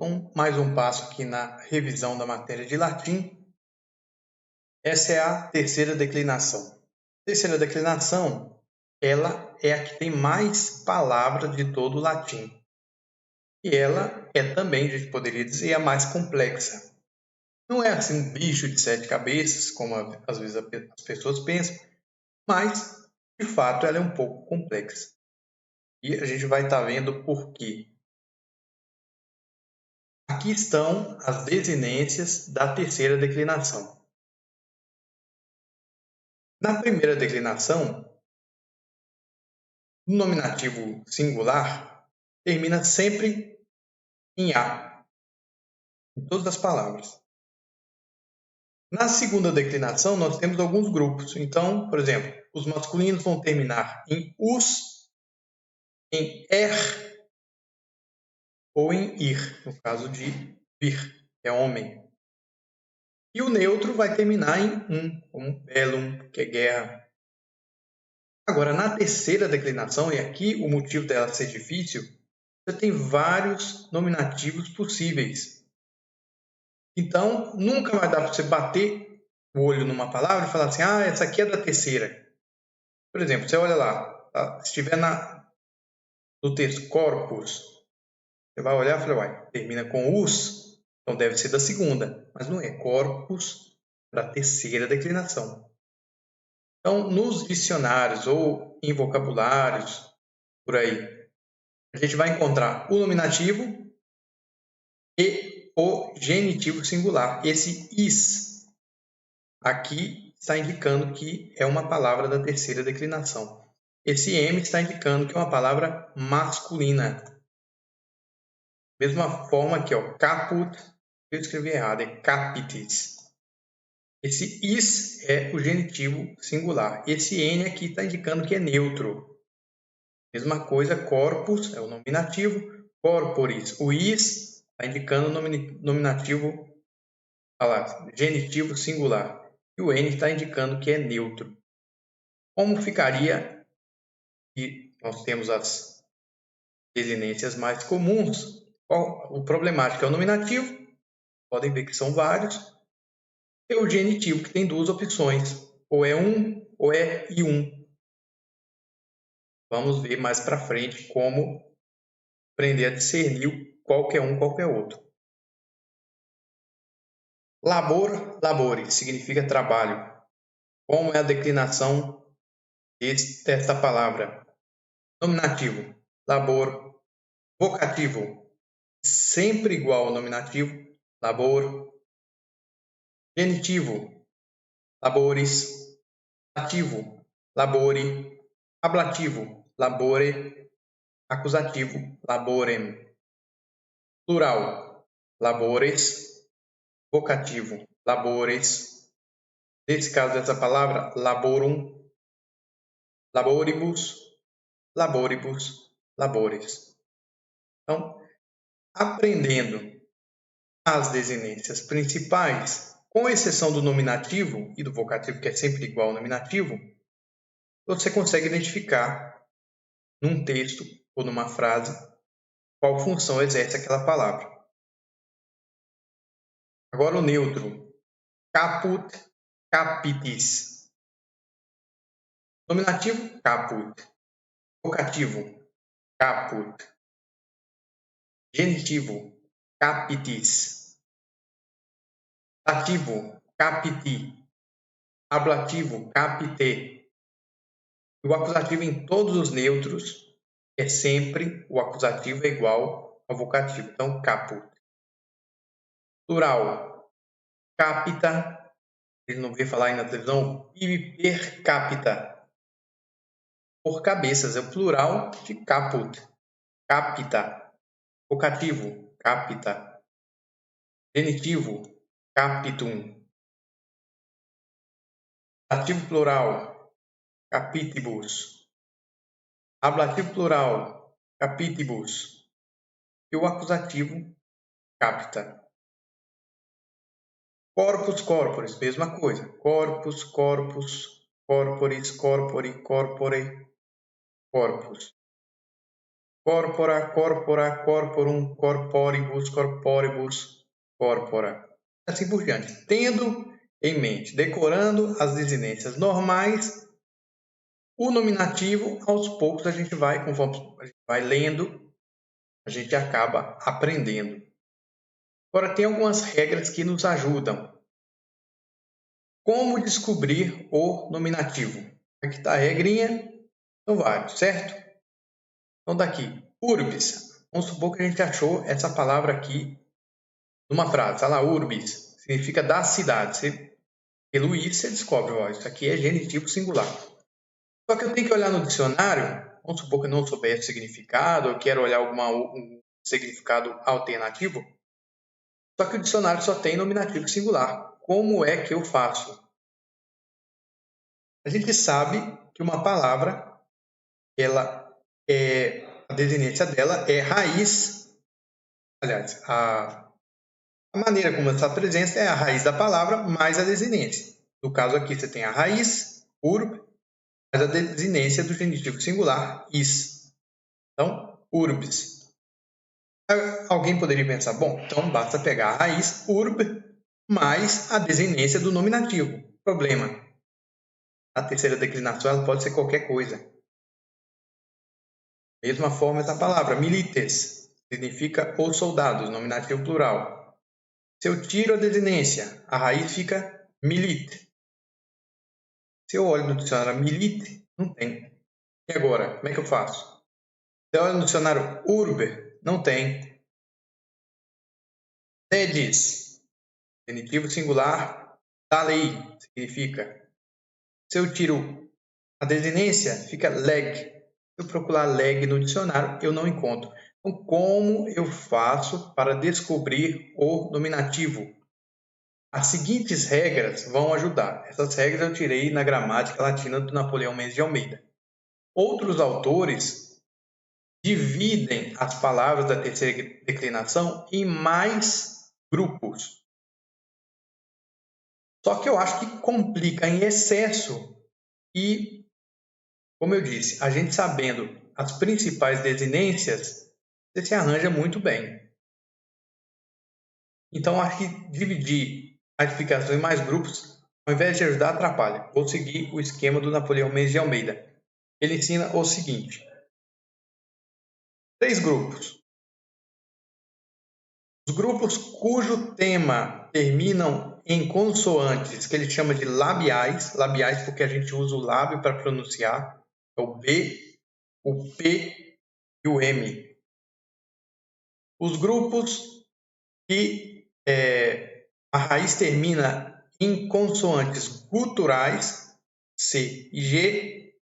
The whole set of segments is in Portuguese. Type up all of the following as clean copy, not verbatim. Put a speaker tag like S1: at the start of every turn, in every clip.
S1: Então, mais um passo aqui na revisão da matéria de latim. Essa é a terceira declinação. A terceira declinação, ela é a que tem mais palavras de todo o latim. E ela é também, a gente poderia dizer, a mais complexa. Não é assim um bicho de 7 cabeças, como às vezes as pessoas pensam, mas, de fato, ela é um pouco complexa. E a gente vai estar vendo por quê. Aqui estão as desinências da terceira declinação. Na primeira declinação, o nominativo singular termina sempre em A, em todas as palavras. Na segunda declinação, nós temos alguns grupos. Então, por exemplo, os masculinos vão terminar em us, em er ou em ir, no caso de vir, que é homem. E o neutro vai terminar em como bellum, que é guerra. Agora, na terceira declinação, e aqui o motivo dela ser difícil, você tem vários nominativos possíveis. Então, nunca vai dar para você bater o olho numa palavra e falar assim, essa aqui é da terceira. Por exemplo, você olha lá, tá? Se estiver no texto corpus, você vai olhar e falar, termina com us, então deve ser da segunda, mas não é. Corpus para a terceira declinação. Então, nos dicionários ou em vocabulários, por aí, a gente vai encontrar o nominativo e o genitivo singular. Esse is aqui está indicando que é uma palavra da terceira declinação. Esse M está indicando que é uma palavra masculina. Mesma forma aqui, caput, eu escrevi errado, é capitis. Esse is é o genitivo singular. Esse N aqui está indicando que é neutro. Mesma coisa, corpus é o nominativo, corporis. O is está indicando o nominativo, genitivo singular. E o N está indicando que é neutro. Como ficaria, e nós temos as desinências mais comuns, o problemático é o nominativo, podem ver que são vários, e o genitivo, que tem duas opções, ou é um ou é e um. Vamos ver mais para frente como aprender a discernir qual que é um, qual que é outro. Labor, labore, significa trabalho. Como é a declinação desta palavra? Nominativo, labor. Vocativo, sempre igual ao nominativo, labor. Genitivo, labores. Ativo, labore. Ablativo, labore. Acusativo, laborem. Plural, labores. Vocativo, labores. Nesse caso dessa palavra, laborum, laboribus, laboribus, labores. Então, aprendendo as desinências principais, com exceção do nominativo e do vocativo, que é sempre igual ao nominativo, você consegue identificar num texto ou numa frase qual função exerce aquela palavra. Agora o neutro. Caput, capitis. Nominativo, caput. Vocativo, caput. Genitivo, capitis. Ativo, capiti. Ablativo, capite. E o acusativo em todos os neutros é sempre o acusativo é igual ao vocativo. Então, caput. Plural, capita. Ele não vê falar aí na televisão, per capita. Por cabeças, é o plural de caput. Capita. Vocativo, capita. Genitivo, capitum. Ativo plural, capitibus. Ablativo plural, capitibus. E o acusativo, capta. Corpus, corporis, mesma coisa. Corpus, corpus, corporis, corpore, corpore, corpus. corpora, corpora, corporum, corporibus, corporibus, corpora. Assim por diante. Tendo em mente, decorando as desinências normais, o nominativo, aos poucos, a gente vai, conforme a gente vai lendo, a gente acaba aprendendo. Agora, tem algumas regras que nos ajudam. Como descobrir o nominativo? Aqui está a regrinha, são vários, certo? Então, daqui, urbis. Vamos supor que a gente achou essa palavra aqui numa frase. Está lá, urbis. Significa da cidade. Pelo isso, você descobre, ó, isso aqui é genitivo singular. Só que eu tenho que olhar no dicionário. Vamos supor que eu não souber o significado, eu quero olhar um significado alternativo. Só que o dicionário só tem nominativo singular. Como é que eu faço? A gente sabe que uma palavra, a desinência dela é raiz. Aliás, a maneira como ela se apresenta é a raiz da palavra mais a desinência. No caso aqui, você tem a raiz, urb, mais a desinência do genitivo singular, is. Então, urbis. Alguém poderia pensar, bom, então basta pegar a raiz urb mais a desinência do nominativo. Problema. A terceira declinação ela pode ser qualquer coisa. Mesma forma essa palavra, milites, significa os soldados, nominativo plural. Se eu tiro a desinência, a raiz fica milite. Se eu olho no dicionário milite, não tem. E agora, como é que eu faço? Se eu olho no dicionário urbe, não tem. Legis, genitivo singular da lei, significa. Se eu tiro a desinência, fica leg. Se eu procurar leg no dicionário, eu não encontro. Então, como eu faço para descobrir o nominativo? As seguintes regras vão ajudar. Essas regras eu tirei na gramática latina do Napoleão Mendes de Almeida. Outros autores dividem as palavras da terceira declinação em mais grupos. Só que eu acho que complica em excesso e, como eu disse, a gente sabendo as principais desinências, você se arranja muito bem. Então, acho que dividir a explicação em mais grupos, ao invés de ajudar, atrapalha. Vou seguir o esquema do Napoleão Mendes de Almeida. Ele ensina o seguinte: 3 grupos. Os grupos cujo tema terminam em consoantes, que ele chama de labiais, labiais porque a gente usa o lábio para pronunciar, é o B, o P e o M. Os grupos que a raiz termina em consoantes guturais, C e G,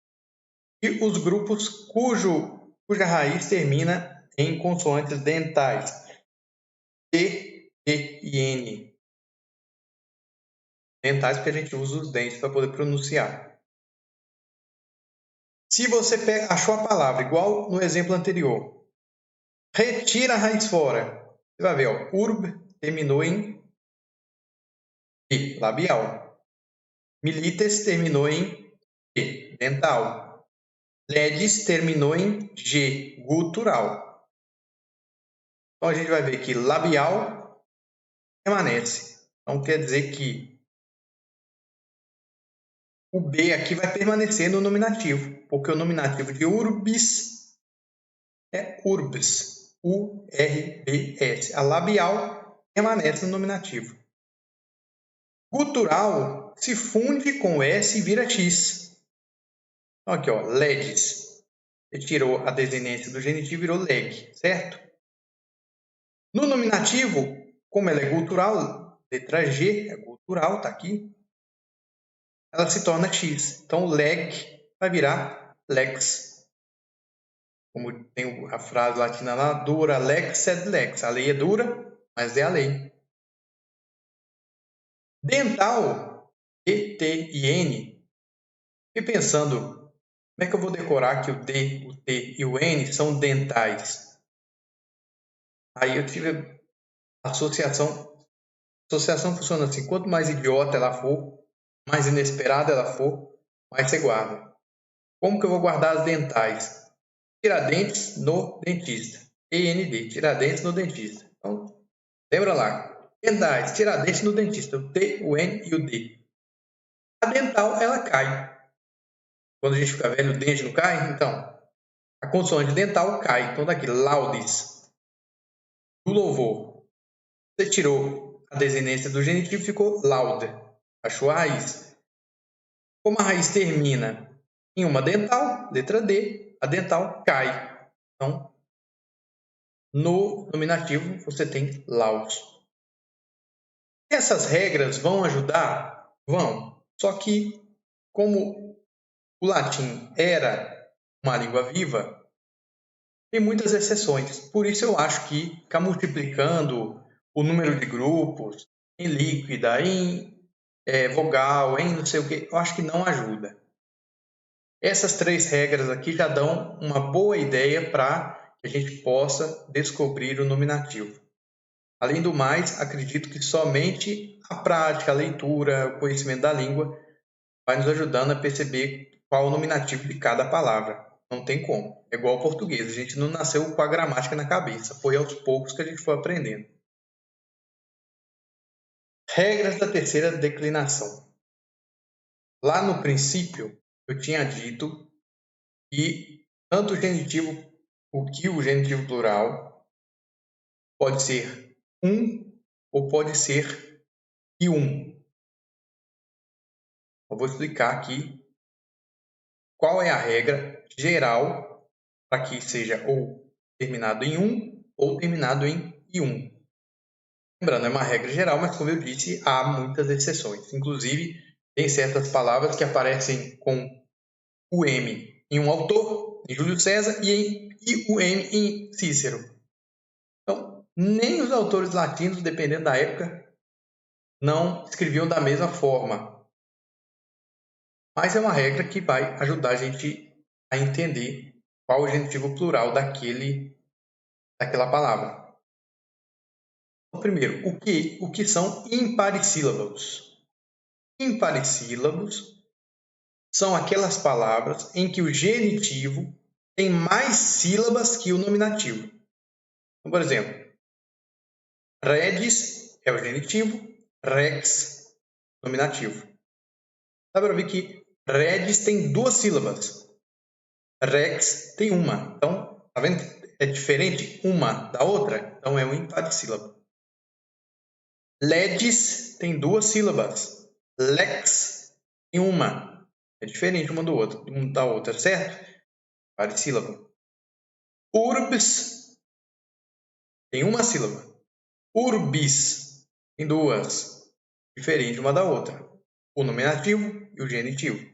S1: e os grupos cuja raiz termina em consoantes dentais, T, E e N. Dentais porque a gente usa os dentes para poder pronunciar. Se você achou a palavra igual no exemplo anterior, retira a raiz fora. Você vai ver, ó, urb terminou em E, labial. Milites terminou em E, dental. Ledis terminou em G, gutural. Então a gente vai ver que labial permanece. Então quer dizer que o B aqui vai permanecer no nominativo, porque o nominativo de urbis é urbs, U-R-B-S. A labial permanece no nominativo. Gutural se funde com S e vira X. Então aqui, ó, ledis. Você tirou a desinência do genitivo e virou leg, certo? No nominativo, como ela é gutural, letra G é gutural, tá aqui, ela se torna X. Então, leg vai virar lex. Como tem a frase latina lá, dura lex sed lex. A lei é dura, mas é a lei. Dental, D, T e N. Fiquei pensando, como é que eu vou decorar que o D, o T e o N são dentais? Aí eu tive a associação. A associação funciona assim, quanto mais idiota ela for, mais inesperada ela for, mais você guarda. Como que eu vou guardar as dentais? Tiradentes no dentista. END, Tiradentes no dentista. Então, lembra lá. Dentais, Tiradentes no dentista. O T, o N e o D. A dental, ela cai. Quando a gente fica velho, o dente não cai? Então, a consoante dental cai. Então, daqui, laudes. Do louvor. Você tirou a desinência do genitivo, ficou laude. Achou a raiz. Como a raiz termina em uma dental, letra D, a dental cai. Então, no nominativo, você tem laus. Essas regras vão ajudar? Vão. Só que, como o latim era uma língua viva, tem muitas exceções. Por isso eu acho que ficar multiplicando o número de grupos em líquida, em vogal, em não sei o que, eu acho que não ajuda. Essas 3 regras aqui já dão uma boa ideia para que a gente possa descobrir o nominativo. Além do mais, acredito que somente a prática, a leitura, o conhecimento da língua vai nos ajudando a perceber qual o nominativo de cada palavra. Não tem como. É igual ao português. A gente não nasceu com a gramática na cabeça. Foi aos poucos que a gente foi aprendendo. Regras da terceira declinação. Lá no princípio, eu tinha dito que tanto o genitivo plural pode ser um ou pode ser e um. Eu vou explicar aqui qual é a regra geral para que seja ou terminado em um ou terminado em ium. Lembrando, é uma regra geral, mas como eu disse, há muitas exceções. Inclusive, tem certas palavras que aparecem com o M em um autor, em Júlio César, e o M em Cícero. Então, nem os autores latinos, dependendo da época, não escreviam da mesma forma. Mas é uma regra que vai ajudar a gente a entender qual o genitivo plural daquela palavra. Então, primeiro, o que são imparissílabos? Imparissílabos são aquelas palavras em que o genitivo tem mais sílabas que o nominativo. Então, por exemplo, redis é o genitivo, rex, nominativo. Dá para ver que redis tem 2 sílabas, rex tem uma. Então, tá vendo que é diferente uma da outra? Então, é um imparissílabo. Ledis tem 2 sílabas, lex tem uma. É diferente uma da outra, certo? Parissílabo. Urbs tem uma sílaba. Urbis tem 2. Diferente uma da outra. O nominativo e o genitivo.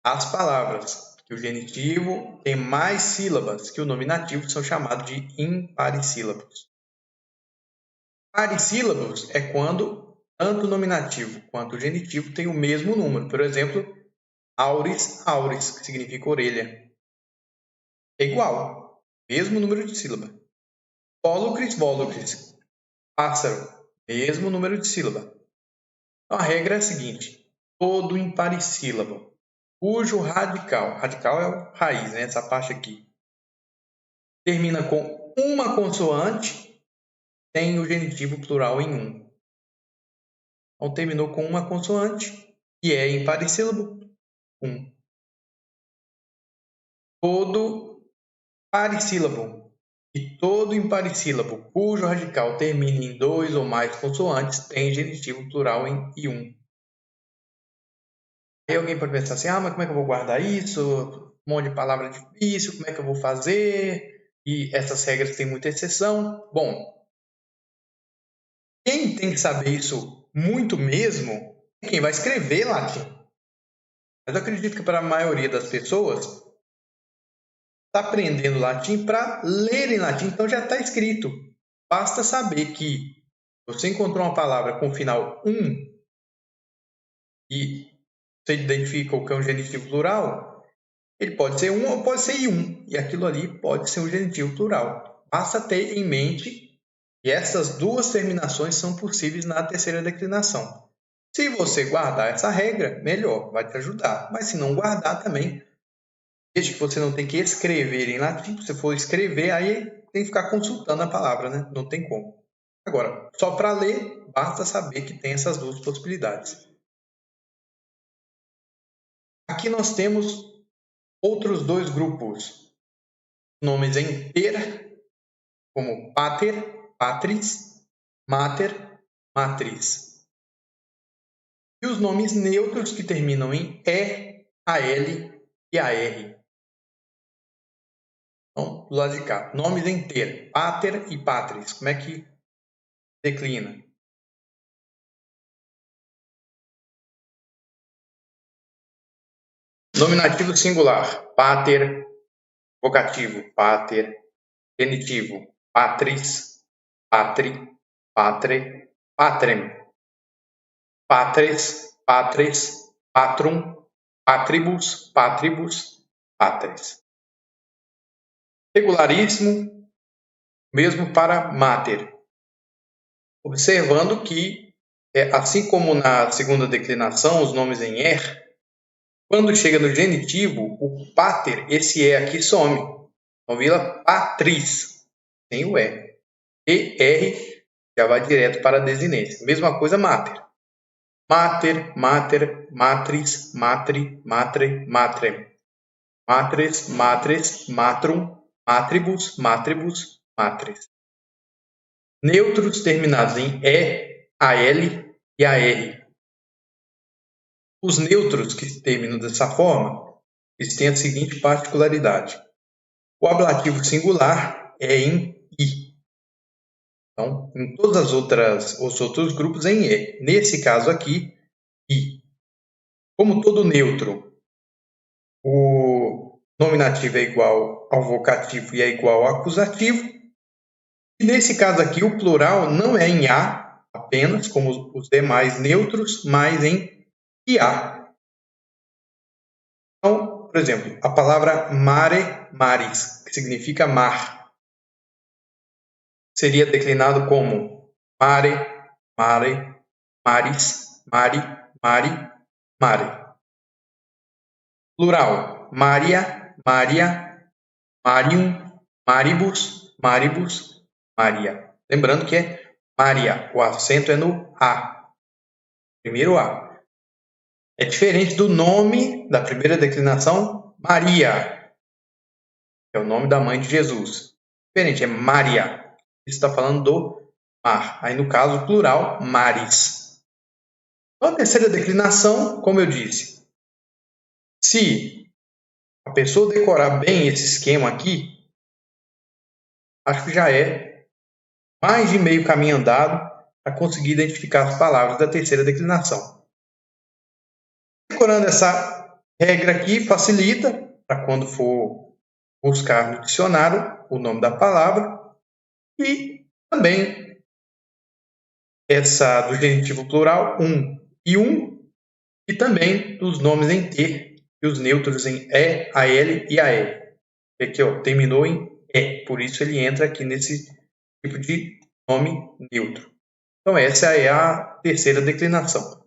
S1: As palavras que o genitivo tem mais sílabas que o nominativo são chamados de imparissílabos. Parissílabos é quando tanto o nominativo quanto o genitivo têm o mesmo número. Por exemplo, auris, auris, que significa orelha. É igual, mesmo número de sílaba. Volucris, volucris, pássaro, mesmo número de sílaba. Então, a regra é a seguinte: todo imparissílabo cujo radical é o raiz, né, essa parte aqui, termina com uma consoante, tem o genitivo plural em um. Então, terminou com uma consoante e é imparissílabo, um. Todo parissílabo e todo imparissílabo cujo radical termine em 2 ou mais consoantes tem genitivo plural em ium. Aí alguém pode pensar assim, mas como é que eu vou guardar isso? Um monte de palavra difícil, como é que eu vou fazer? E essas regras têm muita exceção. Bom, quem tem que saber isso muito mesmo é quem vai escrever latim. Mas eu acredito que para a maioria das pessoas está aprendendo latim para ler em latim, então já está escrito. Basta saber que você encontrou uma palavra com o final e você identifica o que é um genitivo plural, ele pode ser um ou pode ser ium, e aquilo ali pode ser um genitivo plural. Basta ter em mente que essas 2 terminações são possíveis na terceira declinação. Se você guardar essa regra, melhor, vai te ajudar. Mas se não guardar também, Desde que você não tem que escrever em latim, se você for escrever, aí tem que ficar consultando a palavra, né? Não tem como. Agora, só para ler, basta saber que tem essas duas possibilidades. Aqui nós temos outros dois grupos. Nomes em ter, como pater, patris, mater, matris. E os nomes neutros que terminam em E, AL e AR. Então, do lado de cá, nomes em ter, pater e patris. Como é que declina? Nominativo singular, pater. Vocativo, pater. Genitivo, patris, patri, patre, patrem. Patres, patres, patrum, patribus, patribus, patres. Regularíssimo, mesmo para mater. Observando que, assim como na segunda declinação, os nomes em er, quando chega no genitivo, o pater, esse E aqui some. Então vira patris, sem o E. E R já vai direto para a desinência. Mesma coisa mater. Mater, mater, matris, matri, matre, matrem. Matres, matres, matrum, matribus, matribus, matres. Neutros terminados em E, AL e AR. Os neutros que terminam dessa forma, eles têm a seguinte particularidade. O ablativo singular é em I. Então, em todas os outros grupos é em E. Nesse caso aqui, I. Como todo neutro, o nominativo é igual ao vocativo e é igual ao acusativo. E nesse caso aqui, o plural não é em A apenas, como os demais neutros, mas em IA. Então, por exemplo, a palavra mare, maris, que significa mar, seria declinado como mare, mare, maris, mari, mari, mare. Plural, maria, maria, marium, maribus, maribus, maria. Lembrando que é Maria, o acento é no A. Primeiro A. É diferente do nome da primeira declinação, Maria, que é o nome da mãe de Jesus. Diferente, é Maria. Está falando do mar. Aí, no caso, plural, maris. Então, a terceira declinação, como eu disse, se a pessoa decorar bem esse esquema aqui, acho que já é mais de meio caminho andado para conseguir identificar as palavras da terceira declinação. Decorando essa regra aqui facilita para quando for buscar no dicionário o nome da palavra e também essa do genitivo plural e também dos nomes em ter e os neutros em E, AL e AR. Aqui terminou em E, por isso ele entra aqui nesse tipo de nome neutro. Então essa é a terceira declinação.